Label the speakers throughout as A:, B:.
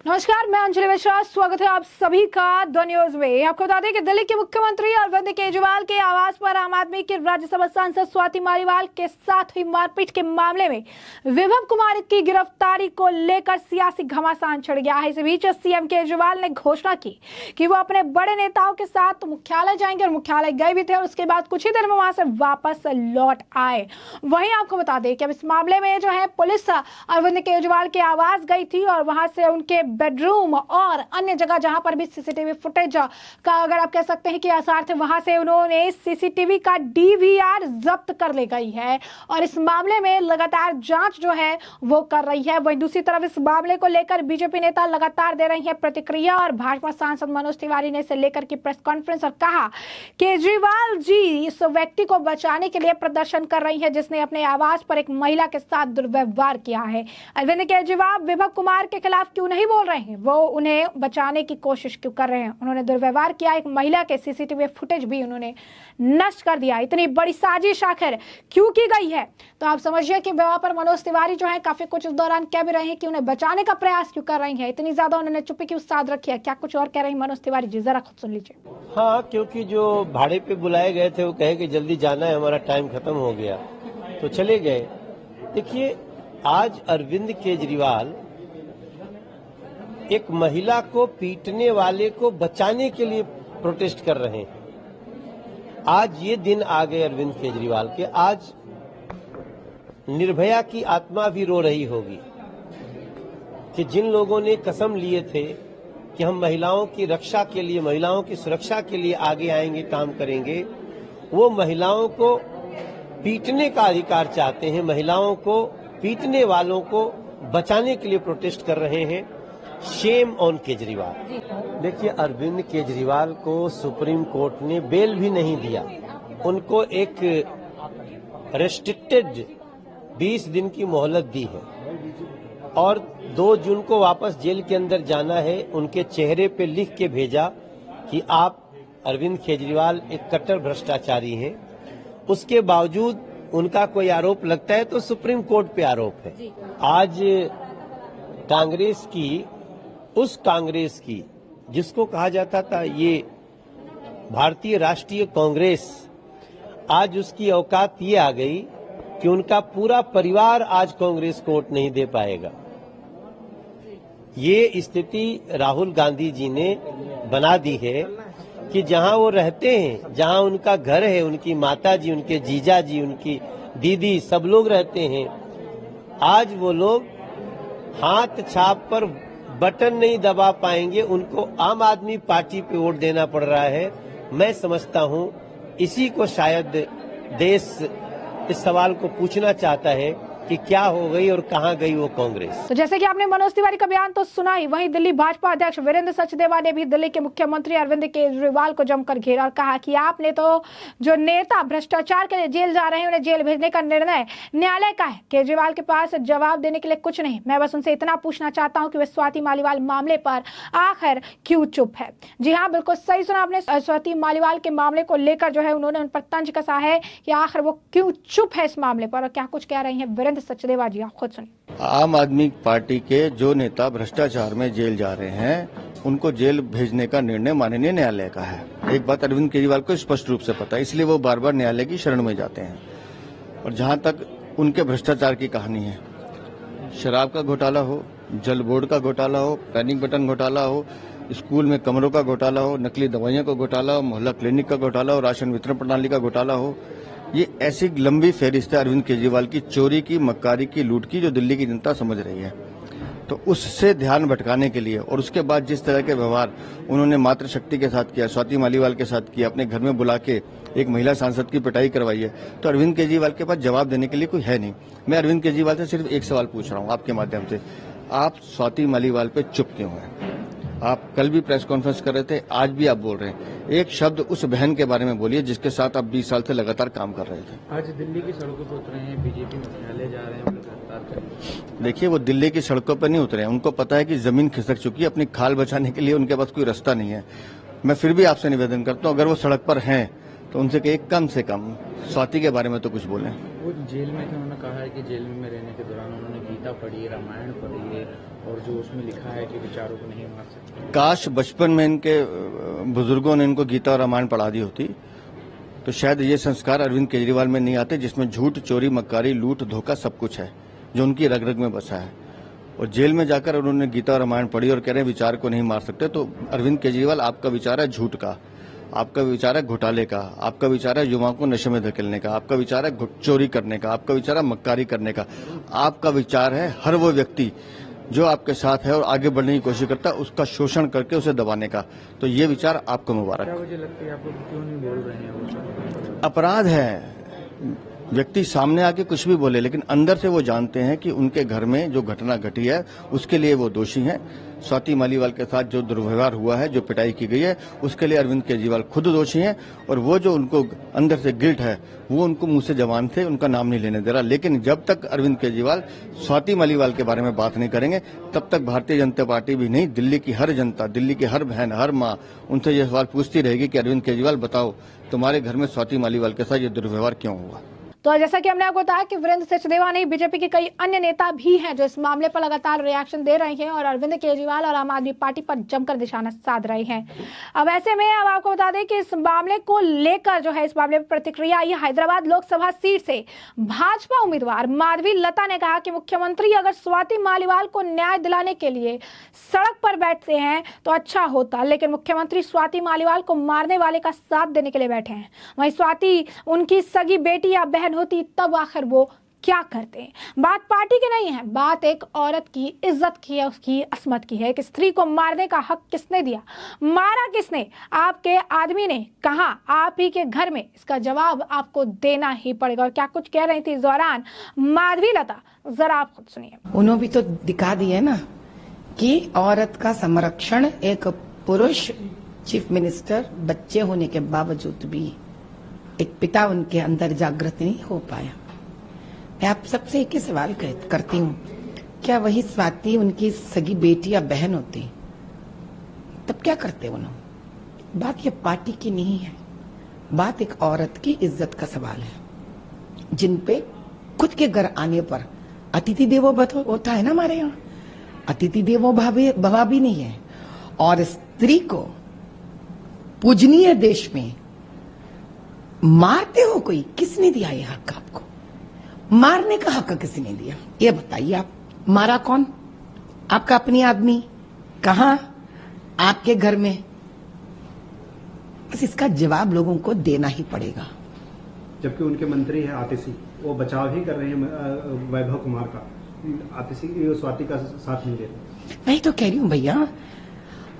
A: नमस्कार, मैं अंजलि मिश्रा। स्वागत है आप सभी का द न्यूज में। आपको बता दें कि दिल्ली के मुख्यमंत्री अरविंद केजरीवाल के आवास पर आम आदमी की राज्यसभा सांसद स्वाति मालीवाल के साथ हुई मारपीट के मामले में विभव कुमार की गिरफ्तारी को लेकर सियासी घमासान छिड़ गया है। इस बीच सीएम केजरीवाल ने घोषणा की कि वो अपने बड़े नेताओं के साथ मुख्यालय जाएंगे और मुख्यालय गए भी थे और उसके बाद कुछ ही देर में वहां से वापस लौट आए। वहीं आपको बता दें कि अब इस मामले में जो है पुलिस अरविंद केजरीवाल के आवास गई थी और वहां से उनके बेडरूम और अन्य जगह जहां पर भी सीसीटीवी फुटेज का अगर आप कह सकते हैं कि आसार थे, वहां से उन्होंने सीसीटीवी का डीवीआर जब्त कर ले गई है और इस मामले में लगातार जांच जो है वो कर रही है। वहीं दूसरी तरफ इस मामले को लेकर बीजेपी नेता लगातार दे रही है प्रतिक्रिया और भाजपा सांसद मनोज तिवारी ने इसे लेकर की प्रेस कॉन्फ्रेंस और कहा केजरीवाल जी इस व्यक्ति को बचाने के लिए प्रदर्शन कर रही है जिसने अपने आवास पर एक महिला के साथ दुर्व्यवहार किया है। अरविंद केजरीवाल विभव कुमार के खिलाफ क्यों नहीं बोल रहे हैं, वो उन्हें बचाने की कोशिश क्यों कर रहे हैं? उन्होंने दुर्व्यवहार किया, एक महिला के सीसीटीवी फुटेज भी उन्होंने नष्ट कर दिया। इतनी बड़ी साजिश आखिर क्यों की गई है? तो आप समझिए कि वहां पर मनोज तिवारी जो है काफी कुछ इस दौरान कह भी रहे हैं कि उन्हें बचाने का प्रयास क्यों कर रही है। इतनी ज्यादा उन्होंने चुप्पी क्यों साध रखी है, क्या कुछ और कह रहे हैं मनोज तिवारी जी, जरा खुद सुन लीजिए।
B: हाँ, क्योंकि जो भाड़े पे बुलाए गए थे वो कहे कि जल्दी जाना है, हमारा टाइम खत्म हो गया तो चले गए। देखिए, आज अरविंद केजरीवाल एक महिला को पीटने वाले को बचाने के लिए प्रोटेस्ट कर रहे हैं। आज ये दिन आ गए अरविंद केजरीवाल के, आज निर्भया की आत्मा भी रो रही होगी कि जिन लोगों ने कसम लिए थे कि हम महिलाओं की रक्षा के लिए, महिलाओं की सुरक्षा के लिए आगे आएंगे, काम करेंगे, वो महिलाओं को पीटने का अधिकार चाहते हैं, महिलाओं को पीटने वालों को बचाने के लिए प्रोटेस्ट कर रहे हैं। Shame on Kejriwal. देखिए, अरविंद केजरीवाल को सुप्रीम कोर्ट ने बेल भी नहीं दिया, उनको एक रेस्ट्रिक्टेड 20 दिन की मोहलत दी है और 2 जून को वापस जेल के अंदर जाना है। उनके चेहरे पे लिख के भेजा कि आप अरविंद केजरीवाल एक कट्टर भ्रष्टाचारी हैं। उसके बावजूद उनका कोई आरोप लगता है तो सुप्रीम कोर्ट पे आरोप है। आज कांग्रेस की, उस कांग्रेस की जिसको कहा जाता था ये भारतीय राष्ट्रीय कांग्रेस, आज उसकी औकात ये आ गई कि उनका पूरा परिवार आज कांग्रेस को वोट नहीं दे पाएगा। ये स्थिति राहुल गांधी जी ने बना दी है कि जहां वो रहते हैं, जहां उनका घर है, उनकी माता जी, उनके जीजा जी, उनकी दीदी, सब लोग रहते हैं, आज वो लोग हाथ छाप पर बटन नहीं दबा पाएंगे। उनको आम आदमी पार्टी पे वोट देना पड़ रहा है। मैं समझता हूं इसी को शायद देश इस सवाल को पूछना चाहता है कि क्या हो गई और कहां गई वो कांग्रेस।
A: तो जैसे कि आपने मनोज तिवारी का बयान तो सुना ही, वहीं दिल्ली भाजपा अध्यक्ष वीरेंद्र सचदेवा ने भी दिल्ली के मुख्यमंत्री अरविंद केजरीवाल को जमकर घेरा और कहा कि आपने तो जो नेता भ्रष्टाचार के लिए जेल जा रहे हैं उन्हें जेल भेजने का निर्णय न्यायालय का है। केजरीवाल के पास जवाब देने के लिए कुछ नहीं, मैं बस उनसे इतना पूछना चाहता हूँ कि वे स्वाति मालीवाल मामले पर आखिर क्यों चुप है। जी हाँ, बिल्कुल सही सुना आपने। स्वाति मालीवाल के मामले को लेकर जो है उन्होंने उन पर तंज कसा है कि आखिर वो क्यों चुप है इस मामले पर और क्या कुछ कह रही है वीरेंद्र सचदेवा जी, आप खुद सुनिए।
C: आम आदमी पार्टी के जो नेता भ्रष्टाचार में जेल जा रहे हैं उनको जेल भेजने का निर्णय माननीय न्यायालय का है। एक बात अरविंद केजरीवाल को स्पष्ट रूप से पता है, इसलिए वो बार बार न्यायालय की शरण में जाते हैं। और जहां तक उनके भ्रष्टाचार की कहानी है, शराब का घोटाला हो, जल बोर्ड का घोटाला हो, पैनिक बटन घोटाला हो, स्कूल में कमरों का घोटाला हो, नकली दवाइयों का घोटाला हो, मोहल्ला क्लिनिक का घोटाला हो, राशन वितरण प्रणाली का घोटाला हो, ये ऐसी लंबी फहरिस्त है अरविंद केजरीवाल की चोरी की, मक्कारी की, लूट की, जो दिल्ली की जनता समझ रही है। तो उससे ध्यान भटकाने के लिए और उसके बाद जिस तरह के व्यवहार उन्होंने मातृशक्ति के साथ किया, स्वाति मालीवाल के साथ किया, अपने घर में बुला के एक महिला सांसद की पिटाई करवाई है, तो अरविंद केजरीवाल के पास जवाब देने के लिए कोई है नहीं। मैं अरविंद केजरीवाल से सिर्फ एक सवाल पूछ रहा हूँ आपके माध्यम से, आप स्वाति मालीवाल पे चुप क्यों हैं? आप कल भी प्रेस कॉन्फ्रेंस कर रहे थे, आज भी आप बोल रहे हैं। एक शब्द उस बहन के बारे में बोलिए जिसके साथ आप 20 साल से लगातार काम कर रहे थे।
D: आज दिल्ली की सड़कों पर उतरे हैं, बीजेपी मुख्यालय जा रहे हैं, गिरफ्तार करें।
C: देखिए, वो दिल्ली की सड़कों पर नहीं उतरे हैं, उनको पता है कि जमीन खिसक चुकी है, अपनी खाल बचाने के लिए उनके पास कोई रास्ता नहीं है। मैं फिर भी आपसे निवेदन करता हूँ, अगर वो सड़क पर हैं तो उनसे कहिए कम से कम स्वाति के बारे में तो कुछ बोलें।
D: वो जेल में उन्होंने कहा है कि जेल में रहने के दौरान उन्होंने गीता पढ़ी, रामायण पढ़ी है और जो उसमें लिखा है कि विचारों को नहीं मार सकते।
C: काश बचपन में इनके बुजुर्गों ने इनको गीता और रामायण पढ़ा दी होती तो शायद ये संस्कार अरविंद केजरीवाल में नहीं आते, जिसमें झूठ, चोरी, मक्कारी, लूट, धोखा सब कुछ है जो उनकी रग रग में बसा है। और जेल में जाकर उन्होंने गीता और रामायण पढ़ी और कह रहे हैं विचार को नहीं मार सकते। तो अरविंद केजरीवाल, आपका विचार है झूठ का, आपका विचार है घोटाले का, आपका विचार है युवाओं को नशे में धकेलने का, आपका विचार है चोरी करने का, आपका विचार है मक्कारी करने का, आपका विचार है हर वो व्यक्ति जो आपके साथ है और आगे बढ़ने की कोशिश करता है उसका शोषण करके उसे दबाने का। तो ये विचार आपको मुबारक।
D: क्या वजह लगती है आपको, क्यों नहीं बोल रहे हैं वो सब?
C: अपराध है, व्यक्ति सामने आके कुछ भी बोले लेकिन अंदर से वो जानते हैं कि उनके घर में जो घटना घटी है उसके लिए वो दोषी हैं। स्वाति मालीवाल के साथ जो दुर्व्यवहार हुआ है, जो पिटाई की गई है, उसके लिए अरविंद केजरीवाल खुद दोषी हैं और वो जो उनको अंदर से गिल्ट है वो उनको मुंह से जबान से उनका नाम नहीं लेने दे रहा। लेकिन जब तक अरविंद केजरीवाल स्वाति मालीवाल के बारे में बात नहीं करेंगे तब तक भारतीय जनता पार्टी भी नहीं, दिल्ली की हर जनता, दिल्ली की हर बहन, हर माँ उनसे यह सवाल पूछती रहेगी कि अरविंद केजरीवाल बताओ तुम्हारे घर में स्वाति मालीवाल के साथ ये दुर्व्यवहार क्यों हुआ।
A: तो जैसा कि हमने आपको बताया कि वीरेंद्र सचदेवा नहीं, बीजेपी के कई अन्य नेता भी हैं जो इस मामले पर लगातार रिएक्शन दे रहे हैं और अरविंद केजरीवाल और आम आदमी पार्टी पर जमकर निशाना साध रहे हैं। अब ऐसे में अब आपको बता दें कि इस मामले को लेकर जो है, इस मामले पर प्रतिक्रिया आई हैदराबाद लोकसभा सीट से भाजपा उम्मीदवार माधवी लता ने कहा कि मुख्यमंत्री अगर स्वाति मालीवाल को न्याय दिलाने के लिए सड़क पर बैठते हैं तो अच्छा होता, लेकिन मुख्यमंत्री स्वाति मालीवाल को मारने वाले का साथ देने के लिए बैठे हैं। वहीं स्वाति उनकी सगी बेटी या बहन होती तब आखिर वो क्या करते हैं। बात पार्टी की नहीं है, बात एक औरत की इज्जत की है, उसकी अस्मत की है। एक स्त्री को मारने का हक किसने दिया, मारा किसने? आपके आदमी ने, कहा आप ही के घर में। इसका जवाब आपको देना ही पड़ेगा। और क्या कुछ कह रही थी इस दौरान माधवी लता, जरा आप खुद सुनिए।
E: उन्होंने भी तो दिखा दिया ना कि औरत का संरक्षण एक पुरुष चीफ मिनिस्टर बच्चे होने के बावजूद भी एक पिता उनके अंदर जागृत नहीं हो पाया। मैं आप सबसे एक ही सवाल करती हूँ, क्या वही स्वाति उनकी सगी बेटी या बहन होती तब क्या करते उन्होंने? बात ये पार्टी की नहीं है, बात एक औरत की इज्जत का सवाल है, जिन पे खुद के घर आने पर अतिथि देवो भव होता है ना हमारे यहाँ, अतिथि देवो भव भी नहीं है। और स्त्री को पूजनीय देश में मारते हो, कोई किसने दिया ये हक आपको? मारने का हक किसने दिया ये बताइए। आप मारा कौन? आपका अपनी आदमी? कहां? आपके घर में? बस इसका जवाब लोगों को देना ही पड़ेगा।
F: जबकि उनके मंत्री है आतिशी, वो बचाव ही कर रहे हैं वैभव कुमार का, आतिशी स्वाति का साथ नहीं देते।
E: मैं तो कह रही हूं भैया,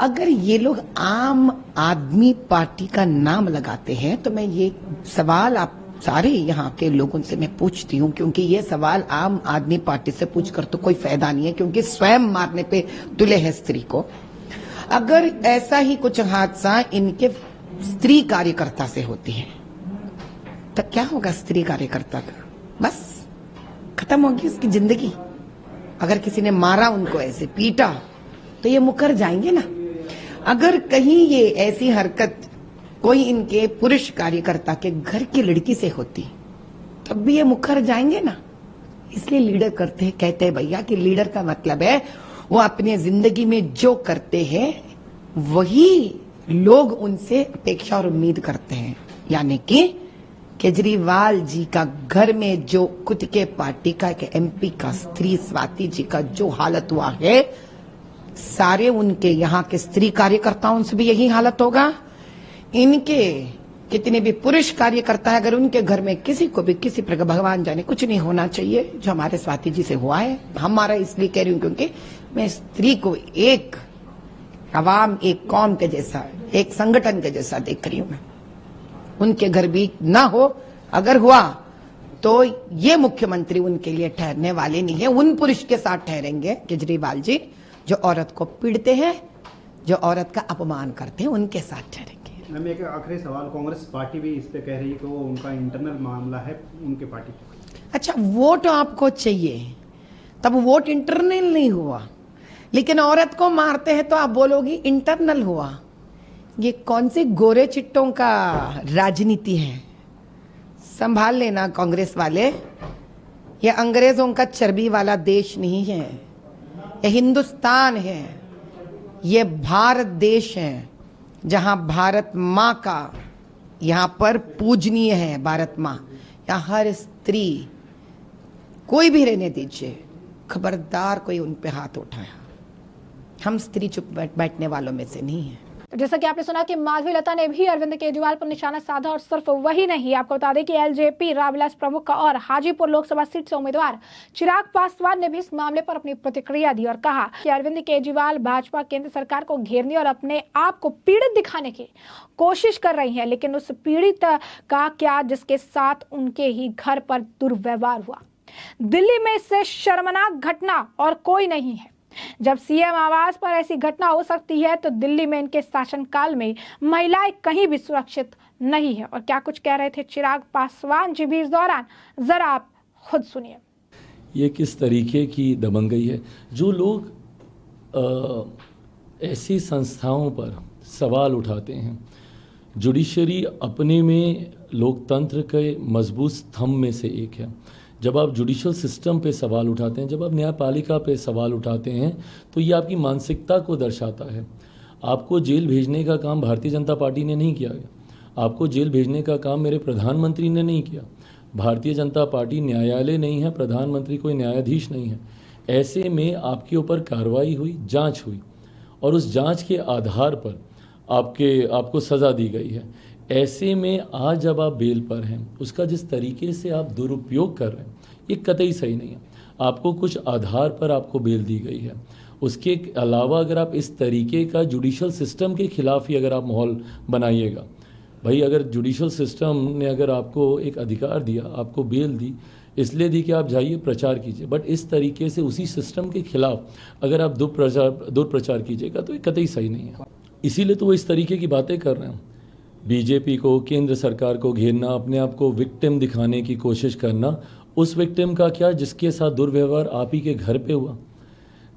E: अगर ये लोग आम आदमी पार्टी का नाम लगाते हैं तो मैं ये सवाल आप सारे यहाँ के लोगों से मैं पूछती हूँ, क्योंकि ये सवाल आम आदमी पार्टी से पूछकर तो कोई फायदा नहीं है, क्योंकि स्वयं मारने पे तुले है स्त्री को। अगर ऐसा ही कुछ हादसा इनके स्त्री कार्यकर्ता से होती है तो क्या होगा स्त्री कार्यकर्ता का? बस खत्म होगी उसकी जिंदगी। अगर किसी ने मारा उनको, ऐसे पीटा, तो ये मुकर जाएंगे ना। अगर कहीं ये ऐसी हरकत कोई इनके पुरुष कार्यकर्ता के घर की लड़की से होती तब भी ये मुकर जाएंगे ना। इसलिए लीडर कहते हैं भैया कि लीडर का मतलब है वो अपने जिंदगी में जो करते हैं वही लोग उनसे अपेक्षा और उम्मीद करते हैं। यानी कि केजरीवाल जी का घर में जो खुद के पार्टी का एक एमपी का स्त्री स्वाति जी का जो हालत हुआ है, सारे उनके यहाँ के स्त्री कार्यकर्ताओं से भी यही हालत होगा। इनके कितने भी पुरुष कार्यकर्ता है, अगर उनके घर में किसी को भी किसी प्रकार, भगवान जाने, कुछ नहीं होना चाहिए जो हमारे स्वाति जी से हुआ है। हमारा इसलिए कह रही हूं क्योंकि मैं स्त्री को एक अवाम, एक कौम के जैसा, एक संगठन के जैसा देख रही हूं। मैं उनके घर भी ना हो, अगर हुआ तो ये मुख्यमंत्री उनके लिए ठहरने वाले नहीं है। उन पुरुष के साथ ठहरेंगे केजरीवाल जी जो औरत को पीड़ते हैं, जो औरत का अपमान करते हैं, उनके साथ ठहरेंगे।
F: मैम एक आखिरी सवाल, कांग्रेस पार्टी भी इस पे कह रही है कि वो उनका इंटरनल मामला है उनके पार्टी का।
E: अच्छा, वोट आपको चाहिए, तब वोट इंटरनल नहीं हुआ, लेकिन औरत को मारते हैं तो आप बोलोगी इंटरनल हुआ। ये कौन सी गोरे चिट्टों का राजनीति है? संभाल लेना कांग्रेस वाले। ये अंग्रेजों का चर्बी वाला देश नहीं है, ये हिंदुस्तान है, ये भारत देश है जहां भारत माँ का यहाँ पर पूजनीय है। भारत माँ, यहाँ हर स्त्री, कोई भी रहने दीजिए, खबरदार कोई उन पे हाथ उठाया, हम स्त्री चुप बैठने वालों में से नहीं है।
A: तो जैसा कि आपने सुना कि माधवी लता ने भी अरविंद केजरीवाल पर निशाना साधा, और सिर्फ वही नहीं, आपको बता दें कि एलजेपी रामविलास प्रमुख और हाजीपुर लोकसभा सीट से उम्मीदवार चिराग पासवान ने भी इस मामले पर अपनी प्रतिक्रिया दी और कहा कि अरविंद केजरीवाल भाजपा केंद्र सरकार को घेरने और अपने आप को पीड़ित दिखाने की कोशिश कर रही है, लेकिन उस पीड़ित का क्या जिसके साथ उनके ही घर पर दुर्व्यवहार हुआ। दिल्ली में इससे शर्मनाक घटना और कोई नहीं है। जब सीएम आवास पर ऐसी घटना हो सकती है तो दिल्ली में इनके शासनकाल में महिलाएं कहीं भी सुरक्षित नहीं है। और क्या कुछ कह रहे थे चिराग पासवान जी भी इस दौरान, जरा आप खुद सुनिए।
G: ये किस तरीके की दबंगई है। जो लोग ऐसी संस्थाओं पर सवाल उठाते हैं, जुडिशरी अपने में लोकतंत्र के मजबूत स्तंभ में से एक है। जब आप जुडिशल सिस्टम पे सवाल उठाते हैं, जब आप न्यायपालिका पे सवाल उठाते हैं, तो ये आपकी मानसिकता को दर्शाता है। आपको जेल भेजने का काम भारतीय जनता पार्टी ने नहीं किया गया, आपको जेल भेजने का काम मेरे प्रधानमंत्री ने नहीं किया। भारतीय जनता पार्टी न्यायालय नहीं है, प्रधानमंत्री कोई न्यायाधीश नहीं है। ऐसे में आपके ऊपर कार्रवाई हुई, जांच हुई, और उस जांच के आधार पर आपको सज़ा दी गई है। ऐसे में आज जब आप बेल पर हैं, उसका जिस तरीके से आप दुरुपयोग कर रहे हैं, ये कतई सही नहीं है। आपको कुछ आधार पर आपको बेल दी गई है, उसके अलावा अगर आप इस तरीके का जुडिशल सिस्टम के खिलाफ ही अगर आप माहौल बनाइएगा, भाई अगर जुडिशल सिस्टम ने अगर आपको एक अधिकार दिया, आपको बेल दी, इसलिए दी कि आप जाइए प्रचार कीजिए, बट इस तरीके से उसी सिस्टम के खिलाफ अगर आप दुष्प्रचार कीजिएगा तो ये कतई सही नहीं है। इसीलिए तो वो इस तरीके की बातें कर रहे हैं। बीजेपी को, केंद्र सरकार को घेरना, अपने आप को विक्टिम दिखाने की कोशिश करना। उस विक्टिम का क्या जिसके साथ दुर्व्यवहार आप ही के घर पे हुआ।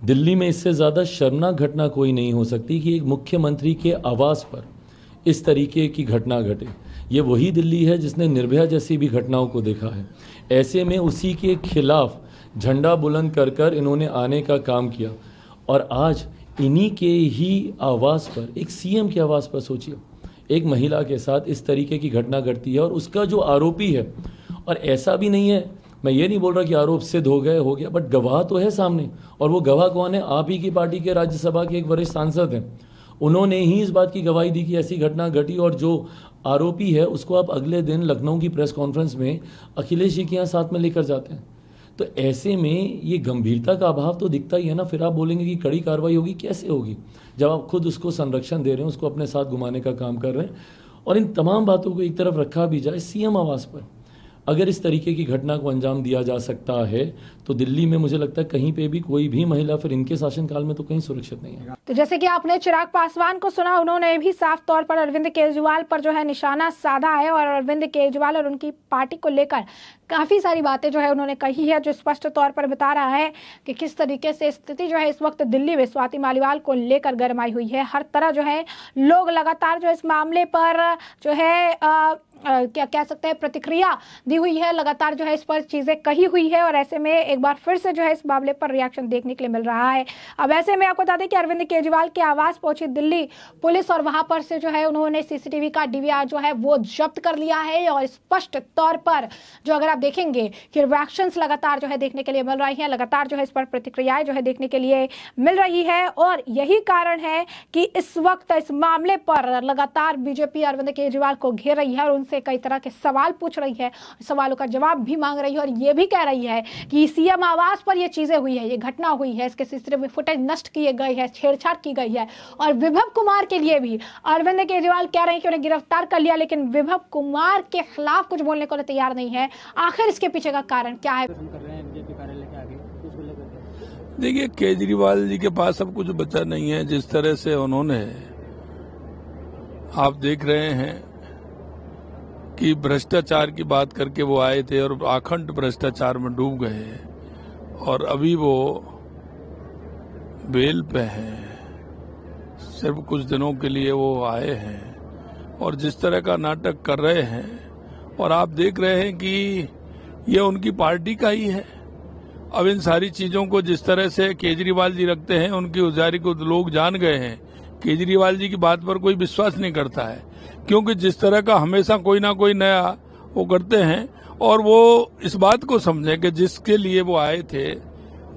G: दिल्ली में इससे ज़्यादा शर्मनाक घटना कोई नहीं हो सकती कि एक मुख्यमंत्री के आवास पर इस तरीके की घटना घटे। ये वही दिल्ली है जिसने निर्भया जैसी भी घटनाओं को देखा है। ऐसे में उसी के खिलाफ झंडा बुलंद कर कर इन्होंने आने का काम किया, और आज इन्हीं के ही आवास पर, एक सीएम के आवास पर सोचिए, एक महिला के साथ इस तरीके की घटना घटती है, और उसका जो आरोपी है, और ऐसा भी नहीं है, मैं ये नहीं बोल रहा कि आरोप सिद्ध हो गया, बट गवाह तो है सामने, और वो गवाह कौन है? आप ही की पार्टी के राज्यसभा के एक वरिष्ठ सांसद हैं। उन्होंने ही इस बात की गवाही दी कि ऐसी घटना घटी, और जो आरोपी है उसको आप अगले दिन लखनऊ की प्रेस कॉन्फ्रेंस में अखिलेश जी के यहाँ साथ में लेकर जाते हैं। तो ऐसे में ये गंभीरता का अभाव तो दिखता ही है ना। फिर आप बोलेंगे कि कड़ी कार्रवाई होगी, कैसे होगी जब आप खुद उसको संरक्षण दे रहे हैं, उसको अपने साथ घुमाने का काम कर रहे हैं। और इन तमाम बातों को एक तरफ रखा भी जाए, सीएम आवास पर अगर इस तरीके की घटना को अंजाम दिया जा सकता है तो दिल्ली में मुझे लगता है कहीं पे भी कोई भी महिला फिर इनके शासनकाल में तो कहीं सुरक्षित नहीं है।
A: तो जैसे कि आपने चिराग पासवान को सुना, उन्होंने भी साफ तौर पर अरविंद केजरीवाल पर जो है निशाना साधा है, और अरविंद केजरीवाल और उनकी पार्टी को लेकर काफी सारी बातें जो है उन्होंने कही है, जो स्पष्ट तौर पर बता रहा है कि किस तरीके से स्थिति जो है इस वक्त दिल्ली में स्वाति मालीवाल को लेकर गरमाई हुई है। हर तरह जो है लोग लगातार जो इस मामले पर जो है क्या कह सकते हैं प्रतिक्रिया दी हुई है, लगातार जो है इस पर चीजें कही हुई है, और ऐसे में एक बार फिर से जो है इस मामले पर रिएक्शन देखने के लिए मिल रहा है। अब ऐसे में आपको बता दें कि अरविंद केजरीवाल के आवास पहुंची दिल्ली पुलिस, और वहां पर से जो है उन्होंने सीसीटीवी का डीवीआर जो है वो जब्त कर लिया है, और स्पष्ट तौर पर जो अगर आप देखेंगे कि रिएक्शंस लगातार जो है देखने के लिए मिल रही हैं, लगातार जो है इस पर प्रतिक्रियाएं जो है देखने के लिए मिल रही है, और यही कारण है कि इस वक्त इस मामले पर लगातार बीजेपी अरविंद केजरीवाल को घेर रही है, और उनसे कई तरह के सवाल पूछ रही है, सवालों का जवाब भी मांग रही है, और ये भी कह रही है कि सीएम आवास पर ये चीजें हुई है, ये घटना हुई है, इसके सीसीटीवी फुटेज नष्ट किए गए हैं, छेड़छाड़ की गई है। और विभव कुमार के लिए भी अरविंद केजरीवाल कह रहे हैं कि उन्हें गिरफ्तार कर लिया, लेकिन विभव कुमार के खिलाफ कुछ बोलने को तैयार नहीं है। आखिर इसके पीछे का कारण क्या है?
H: देखिए, केजरीवाल जी के पास अब कुछ बचा नहीं है। जिस तरह से उन्होंने, आप देख रहे हैं कि भ्रष्टाचार की बात करके वो आए थे और अखंड भ्रष्टाचार में डूब गए, और अभी वो बेल पे हैं, सिर्फ कुछ दिनों के लिए वो आए हैं, और जिस तरह का नाटक कर रहे हैं, और आप देख रहे हैं कि ये उनकी पार्टी का ही है। अब इन सारी चीजों को जिस तरह से केजरीवाल जी रखते हैं, उनकी उजारी को लोग जान गए हैं। केजरीवाल जी की बात पर कोई विश्वास नहीं करता है, क्योंकि जिस तरह का हमेशा कोई ना कोई नया वो करते हैं। और वो इस बात को समझें कि जिसके लिए वो आए थे,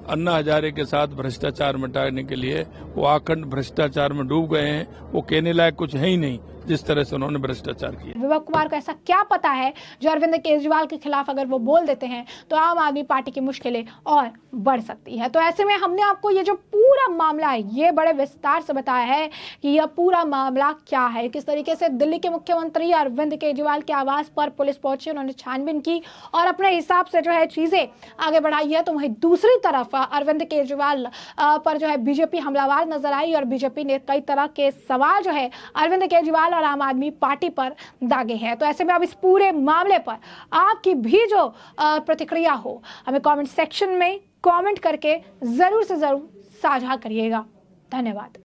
H: अन्ना हजारे के साथ भ्रष्टाचार मिटाने के लिए, वो आखंड भ्रष्टाचार में डूब गए हैं। वो कहने लायक कुछ है ही नहीं जिस तरह से उन्होंने भ्रष्टाचार किया।
A: विभव कुमार को ऐसा क्या पता है जो अरविंद केजरीवाल के खिलाफ अगर वो बोल देते हैं तो आम आदमी पार्टी की मुश्किलें और बढ़ सकती है। तो ऐसे में हमने आपको ये जो पूरा मामला है ये बड़े विस्तार से बताया है कि यह पूरा मामला क्या है, किस तरीके से दिल्ली के मुख्यमंत्री अरविंद केजरीवाल के आवास पर पुलिस पहुंची, उन्होंने छानबीन की और अपने हिसाब से जो है चीजें आगे बढ़ाई है। तो वहीं दूसरी तरफ अरविंद केजरीवाल पर जो है बीजेपी हमलावर नजर आई और बीजेपी ने कई तरह के सवाल जो है अरविंद केजरीवाल और आम आदमी पार्टी पर दागे हैं। तो ऐसे में अब इस पूरे मामले पर आपकी भी जो प्रतिक्रिया हो हमें कमेंट सेक्शन में कमेंट करके जरूर से जरूर साझा करिएगा। धन्यवाद।